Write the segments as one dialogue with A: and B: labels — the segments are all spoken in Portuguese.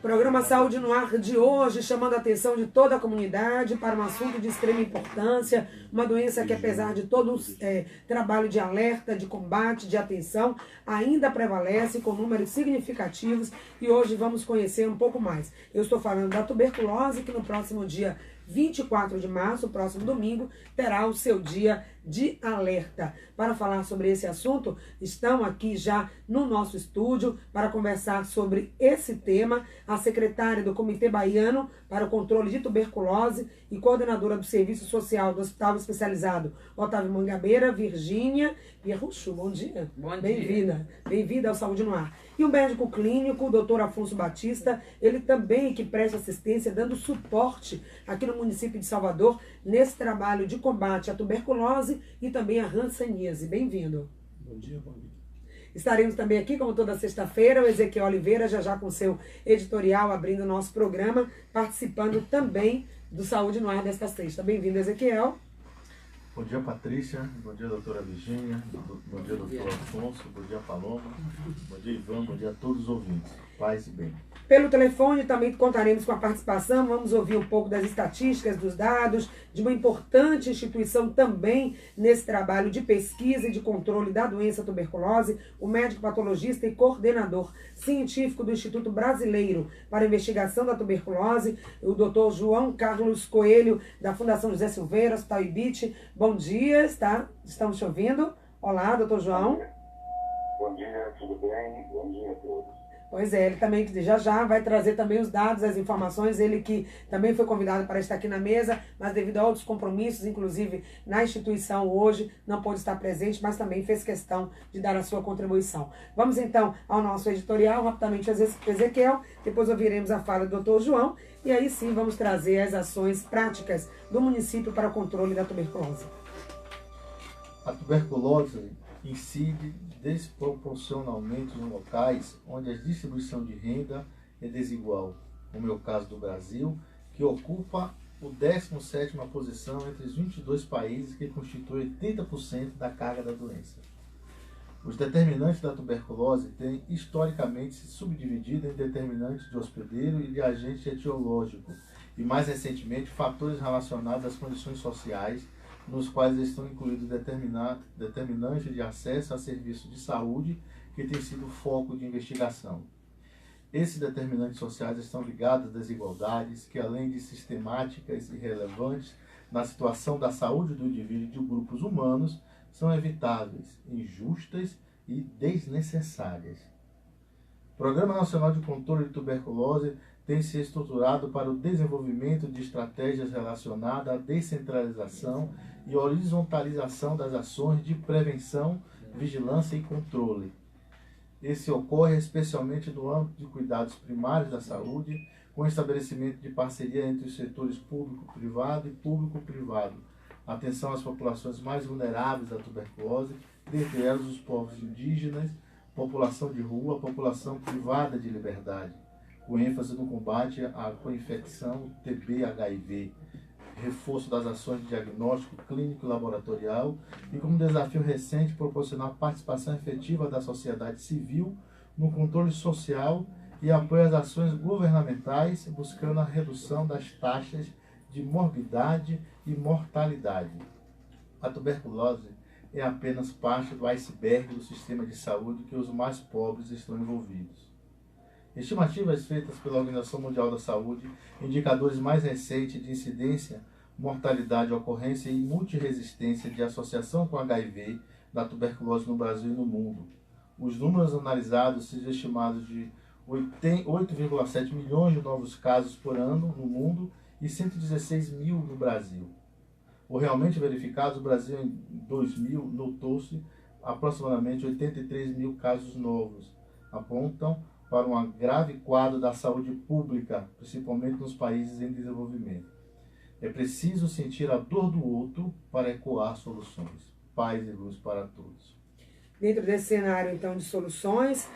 A: Programa Saúde no Ar de hoje, chamando a atenção de toda a comunidade para um assunto de extrema importância, uma doença que, apesar de todo trabalho de alerta, de combate, de atenção, ainda prevalece com números significativos e hoje vamos conhecer um pouco mais. Eu estou falando da tuberculose, que no próximo dia 24 de março, próximo domingo, terá o seu dia de alerta. Para falar sobre esse assunto, estão aqui já no nosso estúdio para conversar sobre esse tema a secretária do Comitê Baiano para o Controle de Tuberculose e coordenadora do Serviço Social do Hospital Especializado Otávio Mangabeira, Virgínia Pierrucho. Bom dia.
B: Bom dia.
A: Bem-vinda. Bem-vinda ao Saúde no Ar. E o médico clínico, o doutor Afonso Batista, ele também que presta assistência, dando suporte aqui no município de Salvador, nesse trabalho de combate à tuberculose e também à hanseníase. Bem-vindo.
C: Bom dia, bom dia.
A: Estaremos também aqui, como toda sexta-feira, o Ezequiel Oliveira, já com seu editorial, abrindo o nosso programa, participando também do Saúde no Ar desta sexta. Bem-vindo, Ezequiel.
C: Bom dia, Patrícia. Bom dia, doutora Virgínia. Bom dia, doutor Afonso. Bom dia, Paloma. Bom dia, Ivan. Bom dia a todos os ouvintes. Paz e bem.
A: Pelo telefone também contaremos com a participação, vamos ouvir um pouco das estatísticas, dos dados, de uma importante instituição também nesse trabalho de pesquisa e de controle da doença tuberculose, o médico patologista e coordenador científico do Instituto Brasileiro para a Investigação da Tuberculose, o Dr. João Carlos Coelho, da Fundação José Silveira, Hospital Ibite. Bom dia, estamos te ouvindo. Olá, doutor João.
D: Bom dia, tudo bem? Bom dia a todos.
A: Pois é, ele também já vai trazer também os dados, as informações, ele que também foi convidado para estar aqui na mesa, mas devido a outros compromissos, inclusive na instituição hoje, não pôde estar presente, mas também fez questão de dar a sua contribuição. Vamos então ao nosso editorial, rapidamente Ezequiel, depois ouviremos a fala do Dr. João, e aí sim vamos trazer as ações práticas do município para o controle da tuberculose.
C: A tuberculose incide desproporcionalmente em locais onde a distribuição de renda é desigual, como é o caso do Brasil, que ocupa o 17ª posição entre os 22 países que constituem 80% da carga da doença. Os determinantes da tuberculose têm historicamente se subdividido em determinantes de hospedeiro e de agente etiológico, e mais recentemente fatores relacionados às condições sociais, nos quais estão incluídos determinantes de acesso a serviços de saúde, que tem sido foco de investigação. Esses determinantes sociais estão ligados às desigualdades, que além de sistemáticas e relevantes na situação da saúde do indivíduo e de grupos humanos, são evitáveis, injustas e desnecessárias. O Programa Nacional de Controle de Tuberculose tem se estruturado para o desenvolvimento de estratégias relacionadas à descentralização e horizontalização das ações de prevenção, vigilância e controle. Esse ocorre especialmente no âmbito de cuidados primários da saúde, com o estabelecimento de parceria entre os setores público-privado e público-privado, atenção às populações mais vulneráveis à tuberculose, dentre elas os povos indígenas, população de rua, população privada de liberdade, com ênfase no combate à co-infecção TB-HIV, reforço das ações de diagnóstico clínico e laboratorial e como desafio recente proporcionar a participação efetiva da sociedade civil no controle social e apoio às ações governamentais, buscando a redução das taxas de morbidade e mortalidade. A tuberculose é apenas parte do iceberg do sistema de saúde que os mais pobres estão envolvidos. Estimativas feitas pela Organização Mundial da Saúde, indicadores mais recentes de incidência, mortalidade, ocorrência e multiresistência de associação com HIV da tuberculose no Brasil e no mundo. Os números analisados são estimados de 8,7 milhões de novos casos por ano no mundo e 116 mil no Brasil. O realmente verificado, o Brasil em 2000 notou-se aproximadamente 83 mil casos novos, apontam para um grave quadro da saúde pública, principalmente nos países em desenvolvimento. É preciso sentir a dor do outro para ecoar soluções. Paz e luz para todos.
A: Dentro desse cenário, então, de soluções,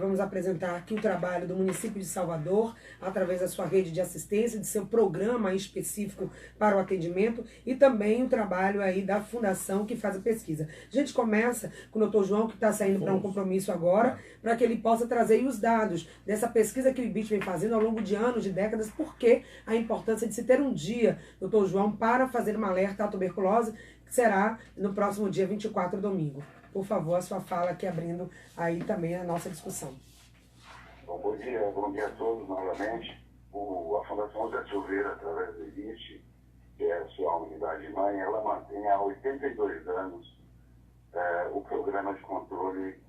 A: vamos apresentar aqui o trabalho do município de Salvador, através da sua rede de assistência, de seu programa específico para o atendimento, e também o trabalho aí da fundação que faz a pesquisa. A gente começa com o Dr. João, que está saindo para um compromisso agora, para que ele possa trazer aí os dados dessa pesquisa que o IBIT vem fazendo ao longo de anos, de décadas, porque a importância de se ter um dia, Dr. João, para fazer uma alerta à tuberculose, que será no próximo dia 24, domingo. Por favor, a sua fala aqui, abrindo aí também a nossa discussão.
D: Bom dia a todos novamente. A Fundação Zé Silveira, através do IBIT, que é a sua unidade mãe, ela mantém há 82 anos o programa de controle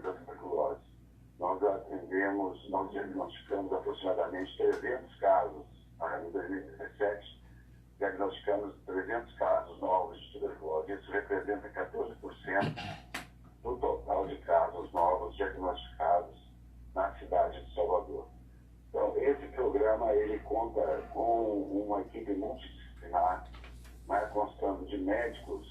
D: da tuberculose. Nós diagnosticamos aproximadamente 300 casos. Em 2017, diagnosticamos 300 casos novos de tuberculose. Isso representa 14% do total de casos novos diagnosticados na cidade de Salvador. Então, esse programa ele conta com uma equipe multidisciplinar, constando de médicos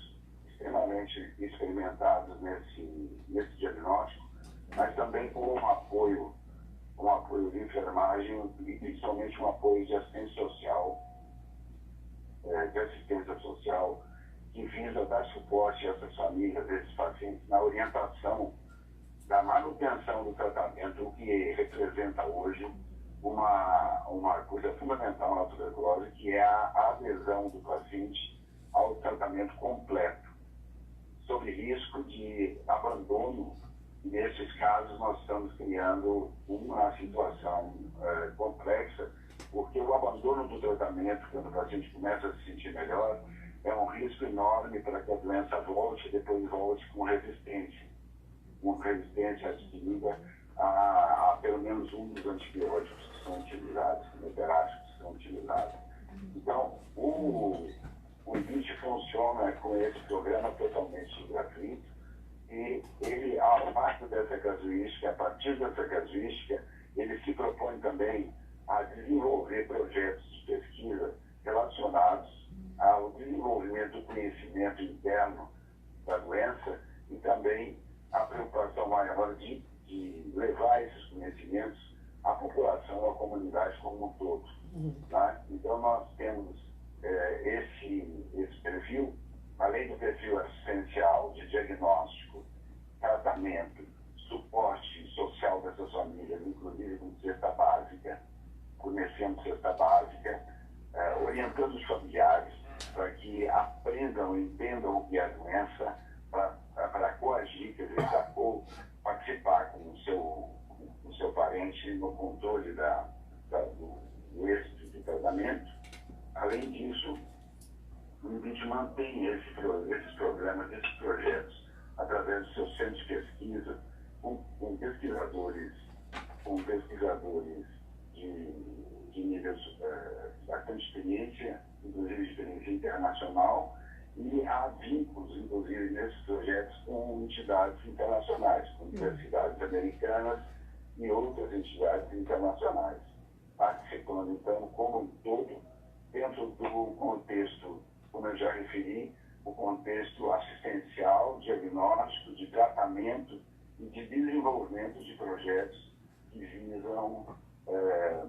D: extremamente experimentados nesse diagnóstico, mas também com um apoio de enfermagem e principalmente um apoio de assistência social, que visa dar suporte a essas famílias, a esses pacientes, na orientação da manutenção do tratamento, o que representa hoje uma coisa fundamental na tuberculose, que é a adesão do paciente ao tratamento completo, sob risco de abandono. Nesses casos, nós estamos criando uma situação complexa, porque o abandono do tratamento, quando o paciente começa a se sentir melhor, é um risco enorme para que a doença volte e depois volte com resistência. Uma resistência adquirida a pelo menos um dos antibióticos que são utilizados, quimioterápicos que são utilizados. Então, o IBIT funciona com esse programa totalmente gratuito e ele, a partir dessa casuística, ele se propõe também a desenvolver projetos de pesquisa relacionados ao desenvolvimento do conhecimento interno da doença e também a preocupação maior de levar esses conhecimentos à população, à comunidade como um todo. Tá? Então, nós temos esse perfil, além do perfil assistencial de diagnóstico, tratamento, suporte social dessas famílias, inclusive com cesta básica, fornecendo cesta básica, orientando os familiares para que aprendam, entendam o que é a doença, para coagir, quer dizer, participar com o seu parente no controle do êxito do tratamento. Além disso, o IBIT mantém esses programas, esses projetos, através dos seus centros de pesquisa, com pesquisadores de nível bastante experiência, inclusive experiência internacional, e há vínculos, inclusive, nesses projetos com entidades internacionais, com universidades americanas e outras entidades internacionais, participando, então, como um todo, dentro do contexto, como eu já referi, o contexto assistencial, diagnóstico, de tratamento e de desenvolvimento de projetos que visam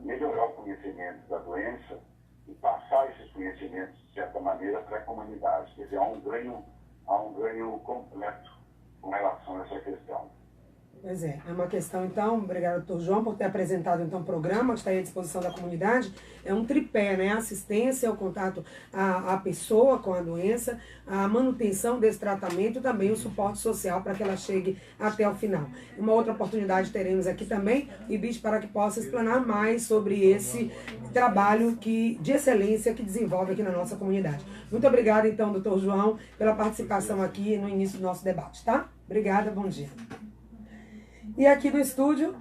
D: melhorar o conhecimento da doença e passar esses conhecimentos, de certa maneira, para a comunidade. Quer dizer, há um ganho completo com relação a essa questão.
A: Pois é uma questão, então, obrigado, doutor João, por ter apresentado, então, o programa que está aí à disposição da comunidade. É um tripé, né? A assistência, o contato à pessoa com a doença, a manutenção desse tratamento e também o suporte social para que ela chegue até o final. Uma outra oportunidade teremos aqui também, IBIT, para que possa explanar mais sobre esse trabalho de excelência que desenvolve aqui na nossa comunidade. Muito obrigada, então, doutor João, pela participação aqui no início do nosso debate, tá? Obrigada, bom dia. E aqui no estúdio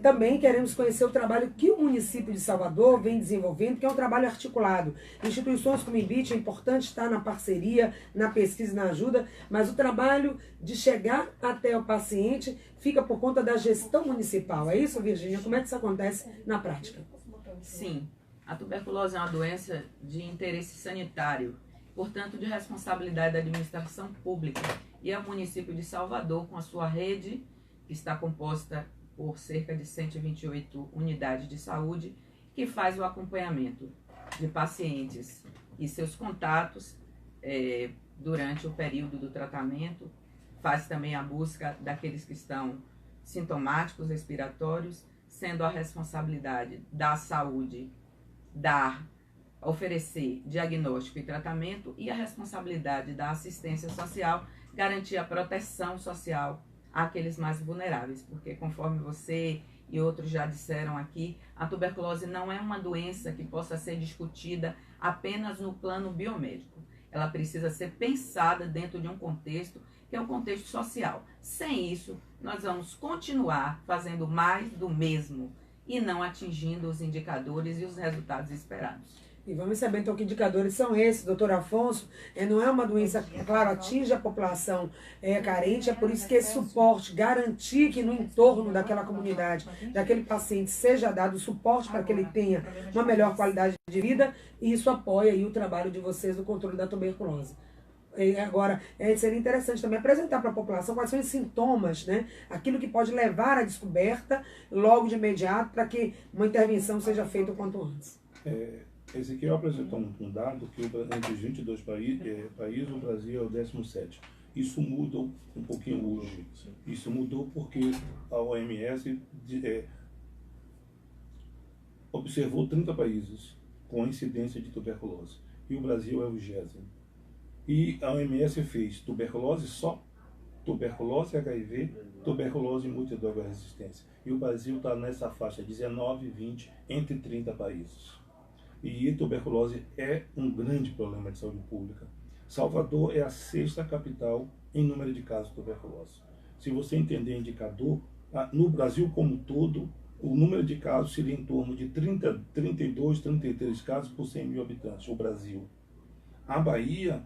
A: também queremos conhecer o trabalho que o município de Salvador vem desenvolvendo, que é um trabalho articulado. Instituições como o IBIT, é importante estar na parceria, na pesquisa e na ajuda, mas o trabalho de chegar até o paciente fica por conta da gestão municipal. É isso, Virgínia? Como é que isso acontece na prática?
B: Sim, a tuberculose é uma doença de interesse sanitário, portanto de responsabilidade da administração pública, e ao município de Salvador, com a sua rede, que está composta por cerca de 128 unidades de saúde, que faz o acompanhamento de pacientes e seus contatos durante o período do tratamento, faz também a busca daqueles que estão sintomáticos respiratórios, sendo a responsabilidade da saúde oferecer diagnóstico e tratamento, e a responsabilidade da assistência social garantir a proteção social àqueles mais vulneráveis, porque conforme você e outros já disseram aqui, a tuberculose não é uma doença que possa ser discutida apenas no plano biomédico. Ela precisa ser pensada dentro de um contexto que é o contexto social. Sem isso, nós vamos continuar fazendo mais do mesmo e não atingindo os indicadores e os resultados esperados.
A: E vamos saber então que indicadores são esses, doutor Afonso. Não é uma doença, claro, atinge a população carente, é por isso que esse suporte, garantir que no entorno daquela comunidade, daquele paciente, seja dado suporte para que ele tenha uma melhor qualidade de vida, e isso apoia aí o trabalho de vocês no controle da tuberculose. Agora, seria interessante também apresentar para a população quais são os sintomas, né? Aquilo que pode levar à descoberta logo de imediato para que uma intervenção seja feita o quanto antes.
E: Ezequiel apresentou um dado que entre os 22 países, o Brasil é o 17º. Isso mudou um pouquinho hoje. Isso mudou porque a OMS observou 30 países com incidência de tuberculose. E o Brasil é o 20º. E a OMS fez tuberculose só, tuberculose HIV, tuberculose e multidroga resistência. E o Brasil está nessa faixa 19, 20, entre 30 países. E tuberculose é um grande problema de saúde pública. Salvador é a 6ª capital em número de casos de tuberculose. Se você entender indicador, no Brasil como um todo, o número de casos seria em torno de 32, 33 casos por 100 mil habitantes, o Brasil. A Bahia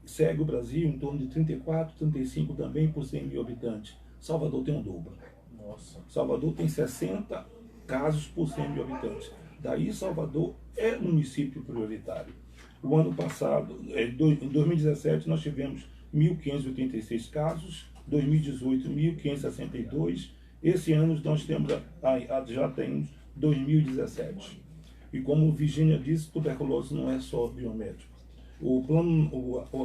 E: segue o Brasil em torno de 34, 35 também por 100 mil habitantes. Salvador tem um dobro.
C: Nossa.
E: Salvador tem 60 casos por 100 mil habitantes. Daí Salvador é município prioritário. O ano passado, em 2017, nós tivemos 1.586 casos, 2018, 1.562. Esse ano nós já temos 2017. E como Virginia disse, tuberculose não é só biomédico.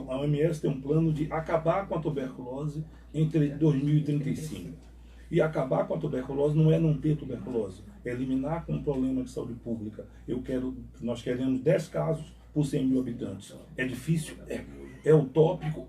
E: A OMS tem um plano de acabar com a tuberculose entre 2035. E acabar com a tuberculose não é não ter tuberculose, é eliminar como problema de saúde pública. Nós queremos 10 casos por 100 mil habitantes. É difícil? É utópico?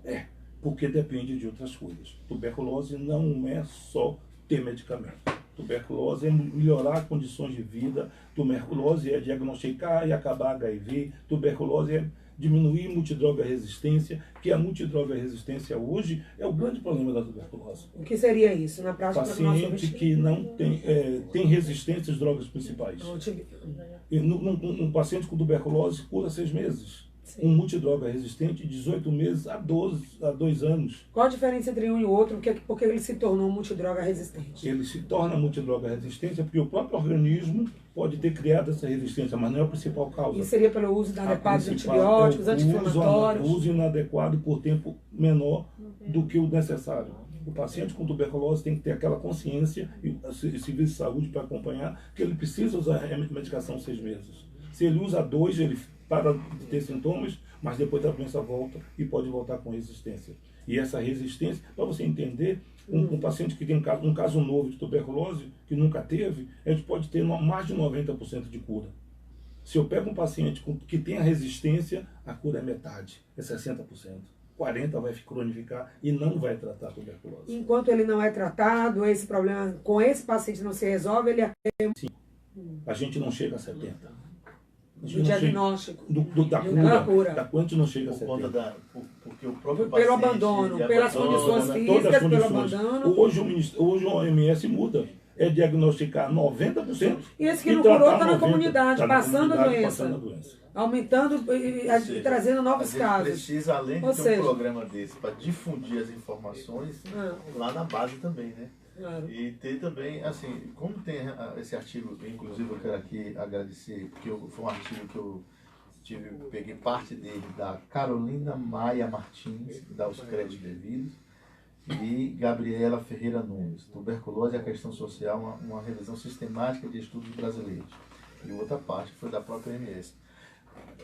E: Porque depende de outras coisas. Tuberculose não é só ter medicamento. Tuberculose é melhorar condições de vida, tuberculose é diagnosticar e acabar HIV, tuberculose é diminuir multidroga resistência, que a multidroga resistência hoje é o grande problema da tuberculose.
A: O que seria isso na prática?
E: Paciente que não tem resistência às drogas principais. Um paciente com tuberculose cura 6 meses. Sim. Um multidroga resistente, 18 meses a 2 anos.
A: Qual a diferença entre um e o outro? Porque ele se tornou multidroga resistente?
E: Ele se torna multidroga resistente porque o próprio organismo pode ter criado essa resistência, mas não é a principal causa.
A: E seria pelo uso inadequado de antibióticos, anti-inflamatórios?
E: O uso inadequado por tempo menor do que o necessário. O paciente com tuberculose tem que ter aquela consciência e o serviço de saúde para acompanhar que ele precisa usar a medicação 6 meses. Se ele usa 2, ele para de ter sintomas, mas depois a doença volta e pode voltar com resistência. E essa resistência, para você entender, um paciente que tem um caso novo de tuberculose, que nunca teve, a gente pode ter mais de 90% de cura. Se eu pego um paciente que tem a resistência, a cura é metade, é 60%. 40% vai cronificar e não vai tratar a tuberculose.
A: Enquanto ele não é tratado, esse problema com esse paciente não se resolve, ele...
E: Sim. A gente não chega a 70%.
A: Do diagnóstico.
E: Da cura. Da quanto não chega a 70%.
C: Porque o próprio
A: pelo abandono, pelas condições físicas, pelo abandono.
E: Hoje o OMS muda. É diagnosticar 90%.
A: E esse que não curou está na comunidade, passando a doença. Aumentando e trazendo novos casos.
C: Precisa, além de ter um programa desse, para difundir as informações, lá na base também, né?
A: Claro.
C: E ter também, assim, como tem esse artigo, inclusive eu quero aqui agradecer, porque foi um artigo que eu peguei parte dele, da Carolina Maia Martins, que dá os créditos devidos, e Gabriela Ferreira Nunes. Tuberculose e a questão social, uma revisão sistemática de estudos brasileiros. E outra parte foi da própria OMS.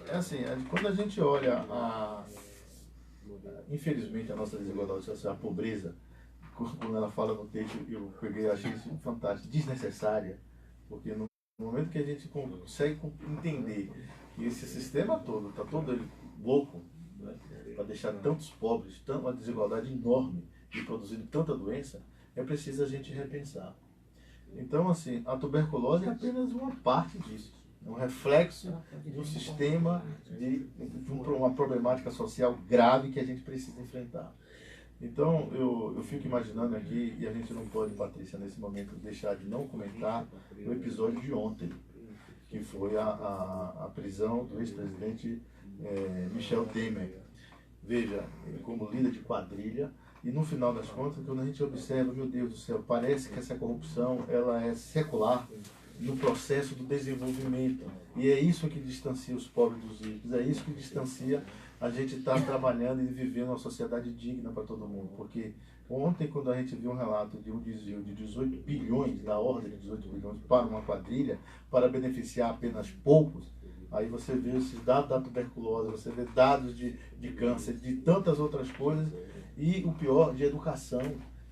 C: É assim, quando a gente olha, infelizmente, a nossa desigualdade social, a pobreza, quando ela fala no texto, eu peguei, achei isso fantástico, desnecessária, porque no momento que a gente consegue entender que esse sistema todo, está todo ele louco, né, para deixar tantos pobres, uma desigualdade enorme e produzindo tanta doença, é preciso a gente repensar. Então, assim, a tuberculose é apenas uma parte disso, é um reflexo de um sistema, de uma problemática social grave que a gente precisa enfrentar. Então, eu fico imaginando aqui, e a gente não pode, Patrícia, nesse momento, deixar de não comentar o episódio de ontem, que foi a prisão do ex-presidente Michel Temer. Veja, ele como líder de quadrilha, e no final das contas, quando a gente observa, meu Deus do céu, parece que essa corrupção ela é secular no processo do desenvolvimento. E é isso que distancia os pobres dos ricos, é isso que distancia a gente estar trabalhando e vivendo uma sociedade digna para todo mundo. Porque ontem, quando a gente viu um relato de um desvio de 18 bilhões, da ordem de 18 bilhões para uma quadrilha, para beneficiar apenas poucos, aí você vê esses dados da tuberculose, você vê dados de câncer, de tantas outras coisas, e o pior, de educação,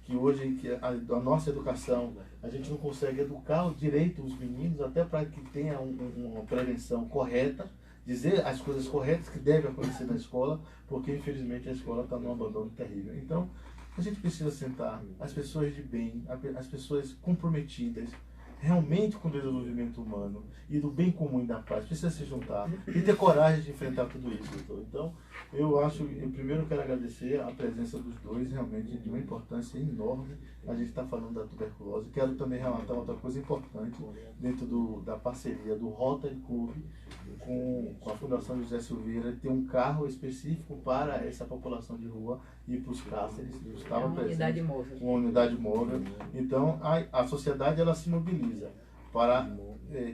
C: que hoje a nossa educação, a gente não consegue educar direito os meninos, até para que tenha uma prevenção correta, dizer as coisas corretas que devem acontecer na escola, porque infelizmente a escola está num abandono terrível. Então, a gente precisa sentar as pessoas de bem, as pessoas comprometidas, realmente com o desenvolvimento humano e do bem comum e da paz, precisa se juntar e ter coragem de enfrentar tudo isso, doutor. Então, eu primeiro quero agradecer a presença dos dois, realmente de uma importância enorme. A gente está falando da tuberculose. Quero também relatar outra coisa importante dentro da parceria do Rotary Club com a Fundação José Silveira, ter um carro específico para essa população de rua e para os cárceres.
B: Uma unidade móvel.
C: Uma unidade móvel. Então, a sociedade ela se mobiliza para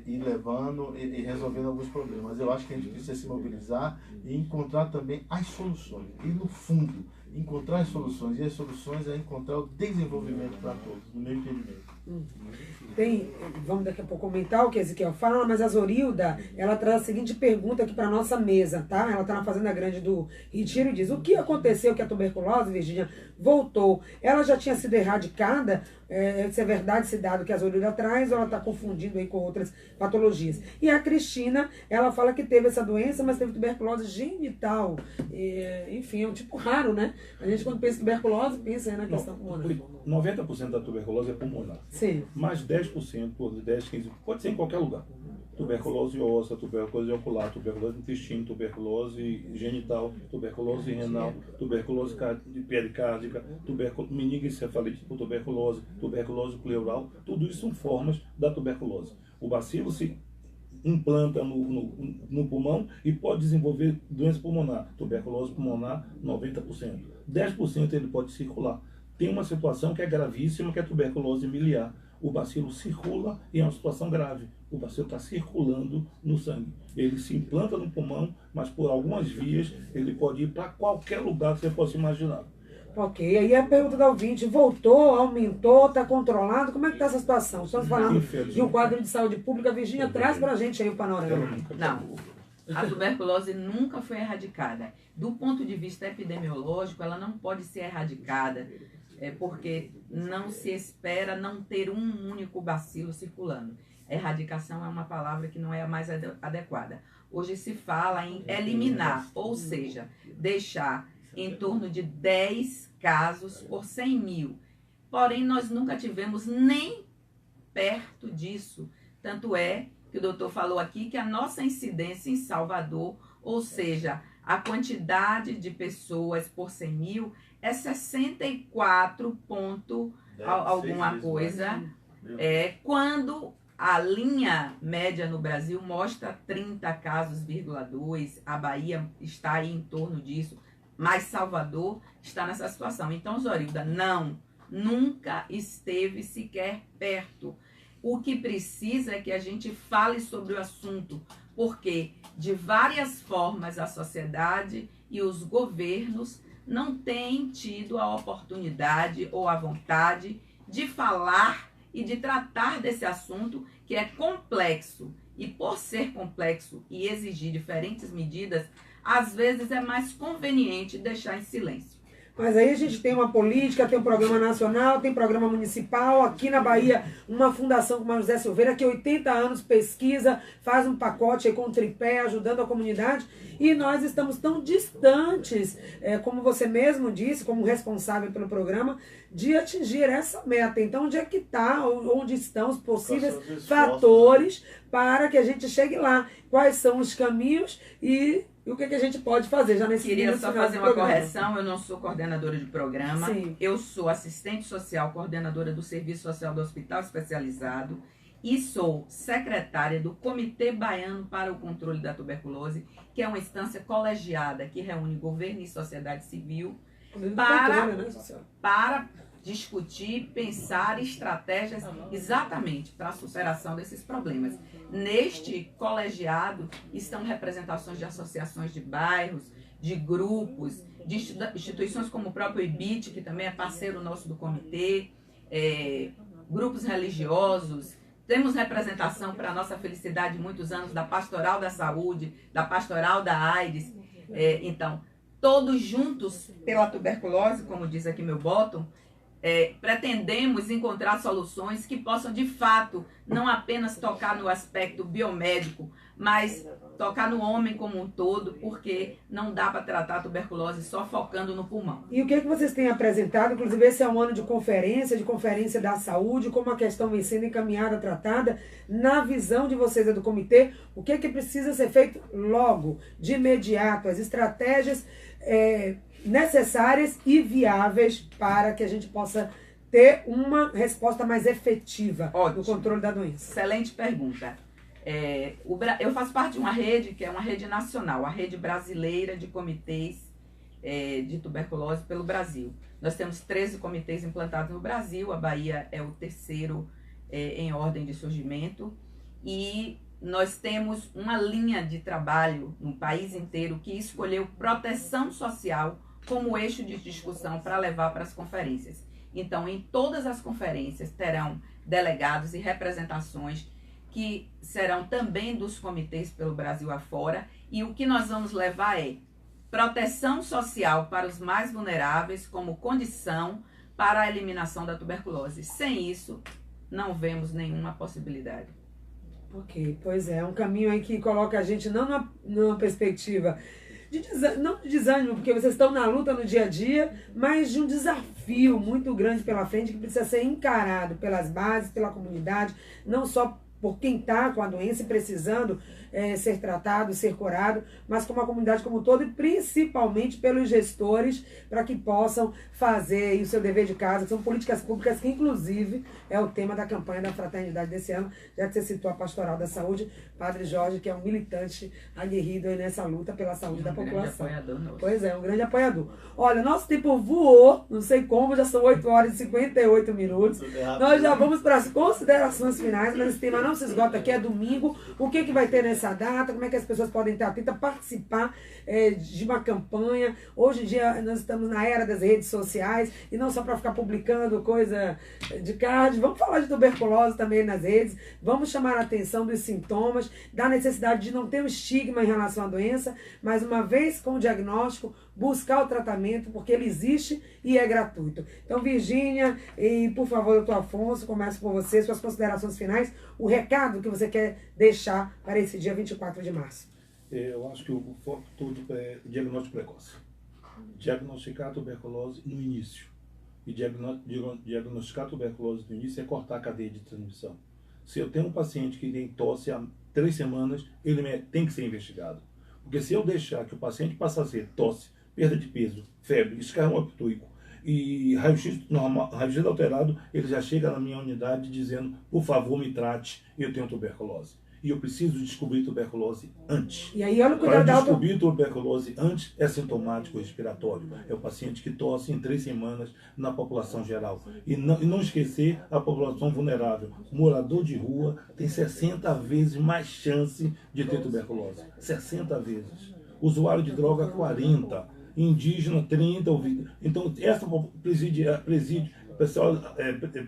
C: ir levando e resolvendo alguns problemas. Eu acho que a gente precisa se mobilizar e encontrar também as soluções. E, no fundo, encontrar as soluções. E as soluções é encontrar o desenvolvimento para todos, no meu entendimento.
A: Vamos daqui a pouco comentar o que Ezequiel fala, mas a Zorilda, ela traz a seguinte pergunta aqui para a nossa mesa, tá? Ela está na Fazenda Grande do Retiro e diz: o que aconteceu que a tuberculose, Virgínia, voltou? Ela já tinha sido erradicada? Se é verdade esse dado que a Zorilda traz, ou ela está confundindo aí com outras patologias? E a Cristina, ela fala que teve essa doença, mas teve tuberculose genital. Enfim, é um tipo raro, né? A gente, quando pensa em tuberculose, pensa aí na questão pulmonar.
E: 90% da tuberculose é pulmonar.
A: Sim.
E: Mais 10%, por 10, 15%, pode ser em qualquer lugar. Tuberculose óssea, tuberculose ocular, tuberculose do intestino, tuberculose genital, tuberculose renal, tuberculose pericárdica, meningoencefalite por tuberculose, tuberculose pleural, tudo isso são formas da tuberculose. O bacilo se implanta no pulmão e pode desenvolver doença pulmonar, tuberculose pulmonar 90%. 10% ele pode circular. Tem uma situação que é gravíssima, que é a tuberculose miliar. O bacilo circula e é uma situação grave. O bacilo está circulando no sangue. Ele se implanta no pulmão, mas por algumas vias ele pode ir para qualquer lugar que você possa imaginar.
A: Ok, aí a pergunta da ouvinte: voltou, aumentou, está controlado? Como é que está essa situação? Estamos falando de um quadro de saúde pública. Virgínia, traz para a gente aí o panorama.
B: Não, a tuberculose nunca foi erradicada. Do ponto de vista epidemiológico, ela não pode ser erradicada, porque não se espera não ter um único bacilo circulando. Erradicação é uma palavra que não é a mais adequada. Hoje se fala em eliminar, ou seja, deixar em torno de 10 casos por 100 mil. Porém, nós nunca tivemos nem perto disso. Tanto é que o doutor falou aqui que a nossa incidência em Salvador, ou seja, a quantidade de pessoas por 100 mil, é 64 ponto alguma coisa, quando a linha média no Brasil mostra 30 casos,2, a Bahia está aí em torno disso, mas Salvador está nessa situação. Então, Zorilda, nunca esteve sequer perto. O que precisa é que a gente fale sobre o assunto, porque de várias formas a sociedade e os governos não têm tido a oportunidade ou a vontade de falar e de tratar desse assunto que é complexo. E por ser complexo e exigir diferentes medidas, às vezes é mais conveniente deixar em silêncio.
A: Mas aí a gente tem uma política, tem um programa nacional, tem programa municipal. Aqui na Bahia, uma fundação como a José Silveira, que há 80 anos pesquisa, faz um pacote aí com um tripé, ajudando a comunidade. E nós estamos tão distantes, como você mesmo disse, como responsável pelo programa, de atingir essa meta. Então, onde é que está, onde estão os possíveis fatores para que a gente chegue lá? Quais são os caminhos e o que a gente pode fazer já nesse
B: Queria só fazer uma correção, eu não sou coordenadora de programa,
A: Sim.
B: Eu sou assistente social, coordenadora do Serviço Social do Hospital Especializado e sou secretária do Comitê Baiano para o Controle da Tuberculose, que é uma instância colegiada que reúne governo e sociedade civil para discutir, pensar estratégias exatamente para a superação desses problemas. Neste colegiado estão representações de associações de bairros, de grupos, de instituições como o próprio IBIT, que também é parceiro nosso do comitê, grupos religiosos. Temos representação, para a nossa felicidade, de muitos anos, da Pastoral da Saúde, da Pastoral da AIDS. Então, todos juntos pela tuberculose, como diz aqui meu bottom, pretendemos encontrar soluções que possam, de fato, não apenas tocar no aspecto biomédico, mas tocar no homem como um todo, porque não dá para tratar a tuberculose só focando no pulmão.
A: E o que vocês têm apresentado? Inclusive, esse é um ano de conferência da saúde, como a questão vem sendo encaminhada, tratada, na visão de vocês do comitê, o que precisa ser feito logo, de imediato, as estratégias necessárias e viáveis para que a gente possa ter uma resposta mais efetiva no controle da doença.
B: Excelente pergunta. Eu faço parte de uma rede que é uma rede nacional, a Rede Brasileira de Comitês de Tuberculose pelo Brasil. Nós temos 13 comitês implantados no Brasil, a Bahia é o terceiro em ordem de surgimento, e nós temos uma linha de trabalho no país inteiro que escolheu proteção social como eixo de discussão para levar para as conferências. Então, em todas as conferências terão delegados e representações que serão também dos comitês pelo Brasil afora, e o que nós vamos levar é proteção social para os mais vulneráveis como condição para a eliminação da tuberculose. Sem isso, não vemos nenhuma possibilidade.
A: Ok, pois é um caminho aí que coloca a gente não numa perspectiva não de desânimo, porque vocês estão na luta no dia a dia, mas de um desafio muito grande pela frente que precisa ser encarado pelas bases, pela comunidade, não só por quem está com a doença e precisando ser tratado, ser curado, mas como a comunidade como um todo e principalmente pelos gestores para que possam fazer o seu dever de casa, que são políticas públicas que inclusive é o tema da campanha da fraternidade desse ano, já que você citou a Pastoral da Saúde, Padre Jorge, que é um militante aguerrido aí nessa luta pela saúde da população.
B: Um grande apoiador nosso.
A: Pois é, um grande apoiador. Olha, nosso tempo voou, não sei como, já são 8 horas e 58 minutos. Nós já vamos para as considerações finais, mas esse tema não se esgota aqui, é domingo. O que vai ter nessa data? Como é que as pessoas podem estar atentas, participar de uma campanha? Hoje em dia nós estamos na era das redes sociais e não só para ficar publicando coisa de card. Vamos falar de tuberculose também nas redes. Vamos chamar a atenção dos sintomas, da necessidade de não ter um estigma em relação à doença, mas uma vez com o diagnóstico, buscar o tratamento, porque ele existe e é gratuito. Então, Virgínia e, por favor, doutor Afonso, começo por você, suas considerações finais, o recado que você quer deixar para esse dia 24 de março.
E: Eu acho que o foco todo é diagnóstico precoce. Diagnosticar a tuberculose no início. E diagnosticar a tuberculose no início é cortar a cadeia de transmissão. Se eu tenho um paciente que tem tosse há 3 semanas, ele tem que ser investigado. Porque se eu deixar que o paciente passe a ser tosse, perda de peso, febre, escarro aptoico e raio-x normal, raio-x alterado, ele já chega na minha unidade dizendo, por favor, me trate, eu tenho tuberculose. E eu preciso descobrir tuberculose antes.
A: E aí, olha o cuidado
E: para descobrir tuberculose antes é sintomático respiratório. É o paciente que tosse em 3 semanas na população geral. E não esquecer a população vulnerável. Morador de rua tem 60 vezes mais chance de ter tuberculose. 60 vezes. Usuário de droga, 40. indígena 30, então essa presídio, o pessoal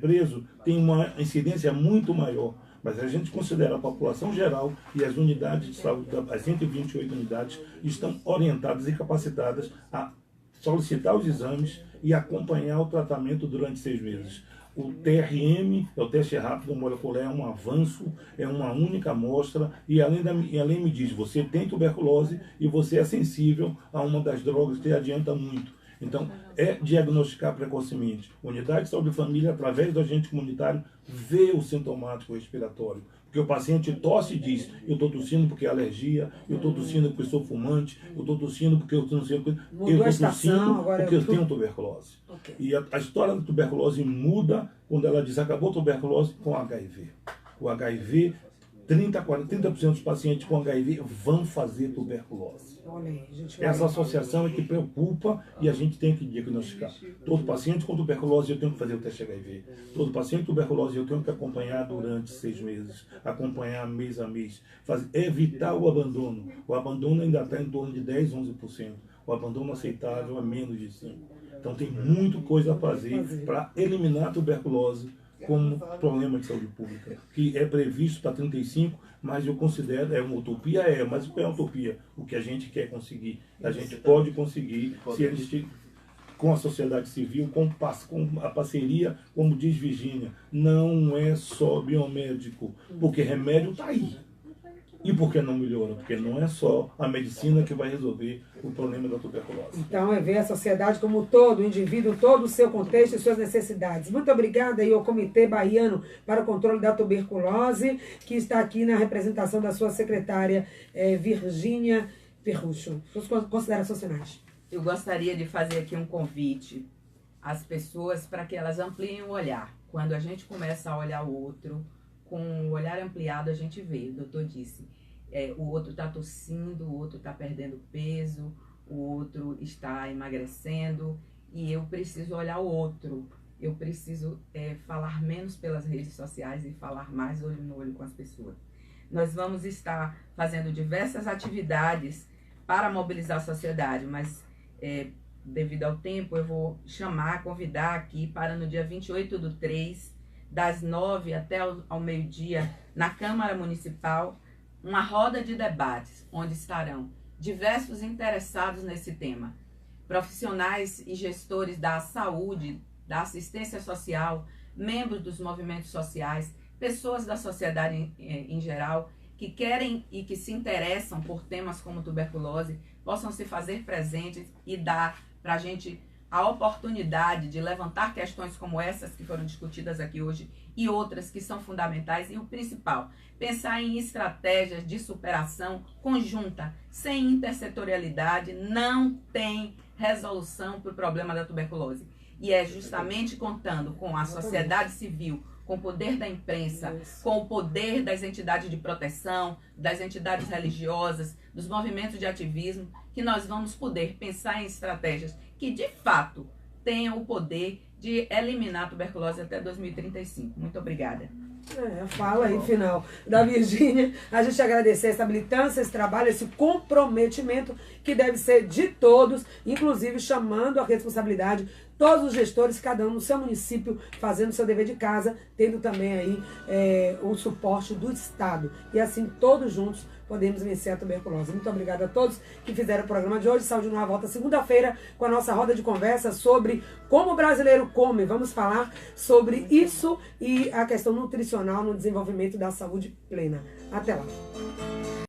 E: preso tem uma incidência muito maior. Mas a gente considera a população geral e as unidades de saúde, as 128 unidades, estão orientadas e capacitadas a solicitar os exames e acompanhar o tratamento durante 6 meses. O TRM, o teste rápido molecular, é um avanço, é uma única amostra e além me diz, você tem tuberculose e você é sensível a uma das drogas que adianta muito. Então, é diagnosticar precocemente. Unidade de saúde de família, através do agente comunitário, vê o sintomático respiratório. Porque o paciente tosse e diz, eu estou tossindo porque é alergia, eu estou tossindo porque sou fumante, eu estou tossindo porque eu não sei o que, eu estou tossindo porque eu tenho tuberculose. Okay. E a história da tuberculose muda quando ela diz, acabou a tuberculose com HIV. O HIV, 30% dos pacientes com HIV vão fazer tuberculose. Essa associação é que preocupa e a gente tem que diagnosticar. Todo paciente com tuberculose eu tenho que fazer o teste HIV. Todo paciente com tuberculose eu tenho que acompanhar durante 6 meses, acompanhar mês a mês, evitar o abandono. O abandono ainda está em torno de 10, 11%. O abandono aceitável é menos de 5%. Então tem muita coisa a fazer para eliminar a tuberculose como problema de saúde pública, que é previsto para 35, mas eu considero, é uma utopia, mas o que é uma utopia? O que a gente quer conseguir, a gente pode conseguir se a gente, com a sociedade civil, com a parceria, como diz Virgínia, não é só biomédico, porque remédio está aí. E por que não melhora? Porque não é só a medicina que vai resolver o problema da tuberculose.
A: Então, é ver a sociedade como um todo, o indivíduo, todo o seu contexto e suas necessidades. Muito obrigada aí ao Comitê Baiano para o Controle da Tuberculose, que está aqui na representação da sua secretária, Virgínia Perrucho. Suas considerações finais.
B: Eu gostaria de fazer aqui um convite às pessoas para que elas ampliem o olhar. Quando a gente começa a olhar o outro, com o olhar ampliado a gente vê, o doutor disse, o outro está tossindo, o outro está perdendo peso, o outro está emagrecendo e eu preciso olhar o outro, eu preciso falar menos pelas redes sociais e falar mais olho no olho com as pessoas. Nós vamos estar fazendo diversas atividades para mobilizar a sociedade, mas devido ao tempo eu vou convidar aqui para no dia 28/3, das 9 até ao meio-dia, na Câmara Municipal, uma roda de debates, onde estarão diversos interessados nesse tema, profissionais e gestores da saúde, da assistência social, membros dos movimentos sociais, pessoas da sociedade em geral, que querem e que se interessam por temas como tuberculose, possam se fazer presentes e dar para a gente a oportunidade de levantar questões como essas que foram discutidas aqui hoje e outras que são fundamentais e o principal, pensar em estratégias de superação conjunta, sem intersetorialidade, não tem resolução para o problema da tuberculose. E é justamente contando com a sociedade civil, com o poder da imprensa, com o poder das entidades de proteção, das entidades religiosas, dos movimentos de ativismo, que nós vamos poder pensar em estratégias que, de fato, tenham o poder de eliminar a tuberculose até 2035. Muito obrigada.
A: Fala aí, final da Virgínia. A gente agradecer essa militância, esse trabalho, esse comprometimento que deve ser de todos, inclusive chamando a responsabilidade todos os gestores, cada um no seu município, fazendo o seu dever de casa, tendo também aí o suporte do Estado. E assim, todos juntos, podemos vencer a tuberculose. Muito obrigada a todos que fizeram o programa de hoje. Saúde Numa volta segunda-feira com a nossa roda de conversa sobre como o brasileiro come. Vamos falar sobre isso e a questão nutricional no desenvolvimento da saúde plena. Até lá.